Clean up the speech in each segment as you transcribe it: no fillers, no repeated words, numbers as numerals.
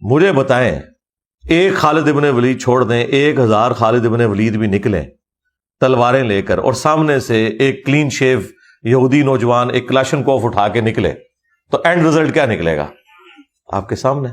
مجھے بتائیں ایک خالد ابن ولید چھوڑ دیں 1000 خالد ابن ولید بھی نکلیں تلواریں لے کر اور سامنے سے ایک کلین شیو یہودی نوجوان ایک کلاشنکوف اٹھا کے نکلے تو اینڈ رزلٹ کیا نکلے گا آپ کے سامنے؟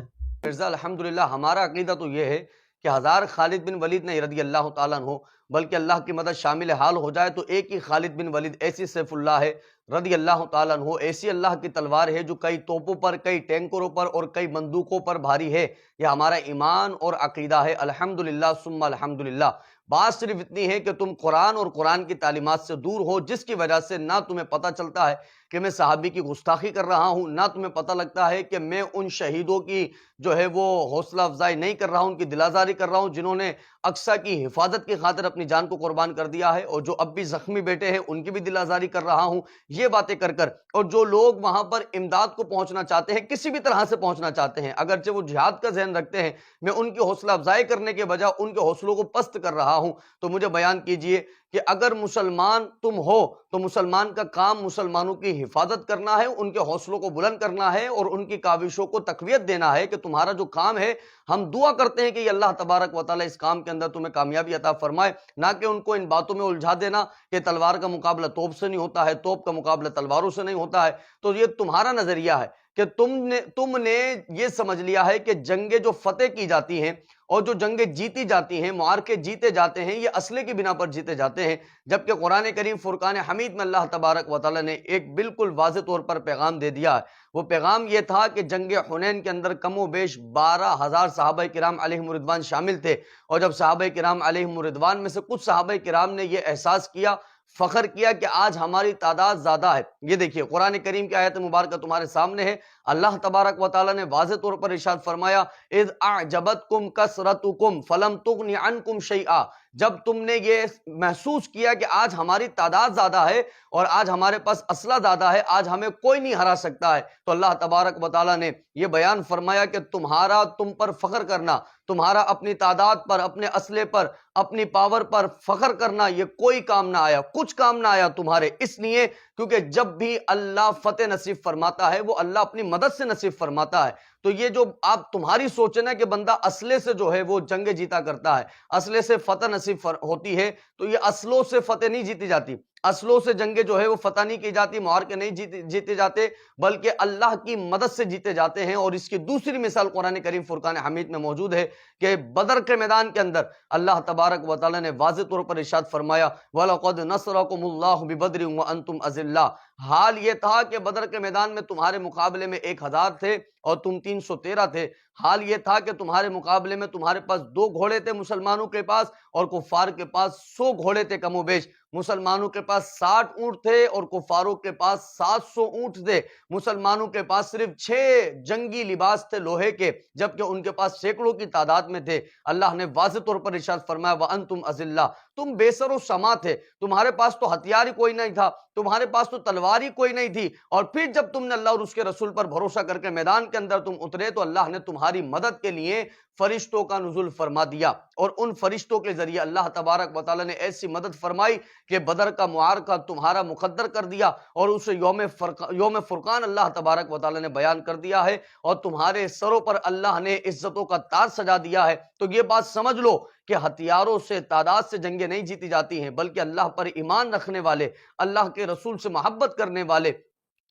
مرزا الحمدللہ ہمارا عقیدہ تو یہ ہے کہ 1000 خالد بن ولید نہیں رضی اللہ تعالیٰ عنہ بلکہ اللہ کی مدد شامل حال ہو جائے تو ایک ہی خالد بن ولید ایسی سیف اللہ ہے رضی اللہ تعالیٰ عنہ، ایسی اللہ کی تلوار ہے جو کئی توپوں پر، کئی ٹینکروں پر اور کئی بندوقوں پر بھاری ہے۔ یہ ہمارا ایمان اور عقیدہ ہے الحمدللہ ثم الحمدللہ۔ بات صرف اتنی ہے کہ تم قرآن اور قرآن کی تعلیمات سے دور ہو، جس کی وجہ سے نہ تمہیں پتہ چلتا ہے کہ میں صحابی کی گستاخی کر رہا ہوں، نہ تمہیں پتہ لگتا ہے کہ میں ان شہیدوں کی جو ہے وہ حوصلہ افزائی نہیں کر رہا ہوں، ان کی دلازاری کر رہا ہوں جنہوں نے اقصیٰ کی حفاظت کی خاطر اپنی جان کو قربان کر دیا ہے، اور جو اب بھی زخمی بیٹے ہیں ان کی بھی دلازاری کر رہا ہوں۔ یہ باتیں کر کر اور جو لوگ وہاں پر امداد کو پہنچنا چاہتے ہیں، کسی بھی طرح سے پہنچنا چاہتے ہیں، اگرچہ وہ جہاد کا ذہن رکھتے ہیں، میں ان کی حوصلہ افزائی کرنے کے بجائے ان کے حوصلوں کو پست کر رہا ہوں۔ تو مجھے بیان کیجئے کہ اگر مسلمان تم ہو تو مسلمان کا کام مسلمانوں کی حفاظت کرنا ہے، ان کے حوصلوں کو بلند کرنا ہے اور ان کی کاوشوں کو تقویت دینا ہے کہ تمہارا جو کام ہے، ہم دعا کرتے ہیں کہ یہ اللہ تبارک و تعالیٰ اس کام کے اندر تمہیں کامیابی عطا فرمائے، نہ کہ ان کو ان باتوں میں الجھا دینا کہ تلوار کا مقابلہ توپ سے نہیں ہوتا ہے، توپ کا مقابلہ تلواروں سے نہیں ہوتا ہے۔ تو یہ تمہارا نظریہ ہے کہ تم نے یہ سمجھ لیا ہے کہ جنگیں جو فتح کی جاتی ہیں اور جو جنگیں جیتی جاتی ہیں، معرکے جیتے جاتے ہیں، یہ اسلحے کی بنا پر جیتے جاتے ہیں، جبکہ قرآن کریم فرقان حمید میں اللہ تبارک و تعالیٰ نے ایک بالکل واضح طور پر پیغام دے دیا ہے۔ وہ پیغام یہ تھا کہ جنگ حنین کے اندر کم و بیش 12,000 صحابہ کرام علیہم الرضوان شامل تھے، اور جب صحابہ کرام علیہم الرضوان میں سے کچھ صحابہ کرام نے یہ احساس کیا، فخر کیا کہ آج ہماری تعداد زیادہ ہے۔ یہ دیکھیے قرآن کریم کی آیت مبارکہ تمہارے سامنے ہے، اللہ تبارک و تعالیٰ نے واضح طور پر ارشاد فرمایا اذ اعجبتکم کثرتکم فلم تغن عنکم شیئا، جب تم نے یہ محسوس کیا کہ آج ہماری تعداد زیادہ ہے اور آج ہمارے پاس اسلحہ زیادہ ہے، آج ہمیں کوئی نہیں ہرا سکتا ہے، تو اللہ تبارک و تعالیٰ نے یہ بیان فرمایا کہ تم پر فخر کرنا، تمہارا اپنی تعداد پر، اپنے اسلحے پر، اپنی پاور پر فخر کرنا، یہ کوئی کام نہ آیا، کچھ کام نہ آیا تمہارے، اس لیے کیونکہ جب بھی اللہ فتح نصیب فرماتا ہے وہ اللہ اپنی مدد سے نصیب فرماتا ہے۔ تو یہ جو آپ تمہاری سوچ ہے نا کہ بندہ اسلحے سے جو ہے وہ جنگ جیتا کرتا ہے، اسلحے سے فتح نصیب ہوتی ہے، تو یہ اسلحوں سے فتح نہیں جیتی جاتی، اسلحوں سے جنگیں جو ہے وہ فتح نہیں کی جاتی، معرکے نہیں جیتے جاتے، بلکہ اللہ کی مدد سے جیتے جاتے ہیں۔ اور اس کی دوسری مثال قرآن کریم فرقان حمید میں موجود ہے کہ بدر کے میدان کے اندر اللہ تبارک و تعالیٰ نے واضح طور پر ارشاد فرمایا وَلَقَدْ نَصْرَكُمُ اللَّهُ بِبَدْرٍ وَأَنْتُمْ أَذِلَّةٌ، حال یہ تھا کہ بدر کے میدان میں تمہارے مقابلے میں 1000 تھے اور تم 313 تھے، حال یہ تھا کہ تمہارے مقابلے میں تمہارے پاس 2 گھوڑے تھے مسلمانوں کے پاس، اور کفار کے پاس 100 گھوڑے تھے کم و بیش، مسلمانوں کے پاس 60 اونٹ تھے اور کفاروں کے پاس 700 اونٹ تھے، مسلمانوں کے پاس صرف 6 جنگی لباس تھے لوہے کے، جبکہ ان کے پاس سینکڑوں کی تعداد میں تھے۔ اللہ نے واضح طور پر ارشاد فرمایا وَأَنْتُمْ أَذِلَّةٌ، تم بے سر و سما تھے، تمہارے پاس تو ہتھیار ہی کوئی نہیں تھا، تمہارے پاس تو تلوار ہی کوئی نہیں تھی، اور پھر جب تم نے اللہ اور اس کے رسول پر بھروسہ کر کے میدان کے اندر تم اترے تو اللہ نے تمہاری مدد کے لیے فرشتوں کا نزول فرما دیا، اور ان فرشتوں کے ذریعے اللہ تبارک و تعالیٰ نے ایسی مدد فرمائی کہ بدر کا معرکہ تمہارا مقدر کر دیا، اور اسے یوم فرقان اللہ تبارک و تعالیٰ نے بیان کر دیا ہے، اور تمہارے سروں پر اللہ نے عزتوں کا تاج سجا دیا ہے۔ تو یہ بات سمجھ لو کہ ہتھیاروں سے، تعداد سے جنگیں نہیں جیتی جاتی ہیں، بلکہ اللہ پر ایمان رکھنے والے، اللہ کے رسول سے محبت کرنے والے،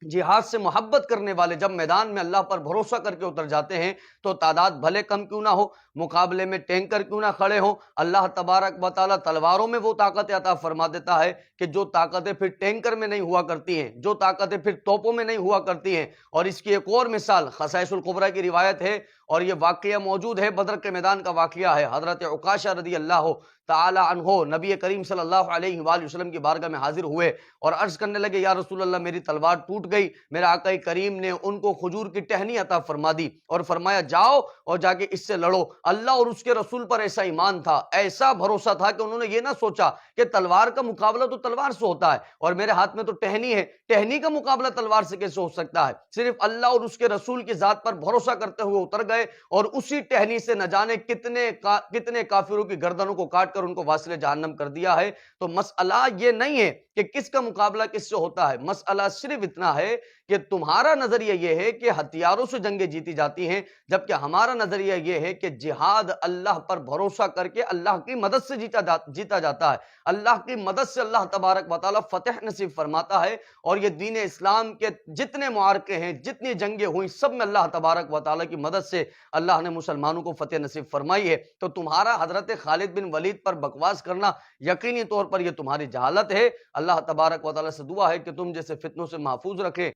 جہاد سے محبت کرنے والے جب میدان میں اللہ پر بھروسہ کر کے اتر جاتے ہیں تو تعداد بھلے کم کیوں نہ ہو، مقابلے میں ٹینکر کیوں نہ کھڑے ہوں، اللہ تبارک و تعالیٰ تلواروں میں وہ طاقت عطا فرما دیتا ہے کہ جو طاقتیں پھر ٹینکر میں نہیں ہوا کرتی ہیں، جو طاقتیں پھر توپوں میں نہیں ہوا کرتی ہیں۔ اور اس کی ایک اور مثال خصائص الکبریٰ کی روایت ہے، اور یہ واقعہ موجود ہے، بدر کے میدان کا واقعہ ہے۔ حضرت عکاشہ رضی اللہ تعالی عنہ نبی کریم صلی اللہ علیہ وآلہ وسلم کی بارگاہ میں حاضر ہوئے اور عرض کرنے لگے یا رسول اللہ میری تلوار ٹوٹ گئی۔ میرے آقا کریم نے ان کو کھجور کی ٹہنی عطا فرما دی اور فرمایا جاؤ اور جا کے اس سے لڑو۔ اللہ اور اس کے رسول پر ایسا ایمان تھا، ایسا بھروسہ تھا کہ انہوں نے یہ نہ سوچا کہ تلوار کا مقابلہ تو تلوار سے ہوتا ہے اور میرے ہاتھ میں تو ٹہنی ہے، ٹہنی کا مقابلہ تلوار سے کیسے ہو سکتا ہے۔ صرف اللہ اور اس کے رسول کی ذات پر بھروسہ کرتے ہوئے اتر گئے اور اسی ٹہنی سے نہ جانے کتنے کافروں کی گردنوں کو کاٹ کر ان کو واصل جہنم کر دیا ہے۔ تو مسئلہ یہ نہیں ہے کہ کس کا مقابلہ کس سے ہوتا ہے، مسئلہ صرف اتنا ہے کہ تمہارا نظریہ یہ ہے کہ ہتھیاروں سے جنگیں جیتی جاتی ہیں، جبکہ ہمارا نظریہ یہ ہے کہ جہاد اللہ پر بھروسہ کر کے اللہ کی مدد سے جیتا جاتا ہے۔ اللہ کی مدد سے اللہ تبارک و تعالیٰ فتح نصیب فرماتا ہے، اور یہ دین اسلام کے جتنے معرکے ہیں، جتنی جنگیں ہوئیں، سب میں اللہ تبارک و تعالیٰ کی مدد سے اللہ نے مسلمانوں کو فتح نصیب فرمائی ہے۔ تو تمہارا حضرت خالد بن ولید پر بکواس کرنا یقینی طور پر یہ تمہاری جہالت ہے۔ اللہ تبارک و تعالیٰ سے دعا ہے کہ تم جیسے فتنوں سے محفوظ رکھے۔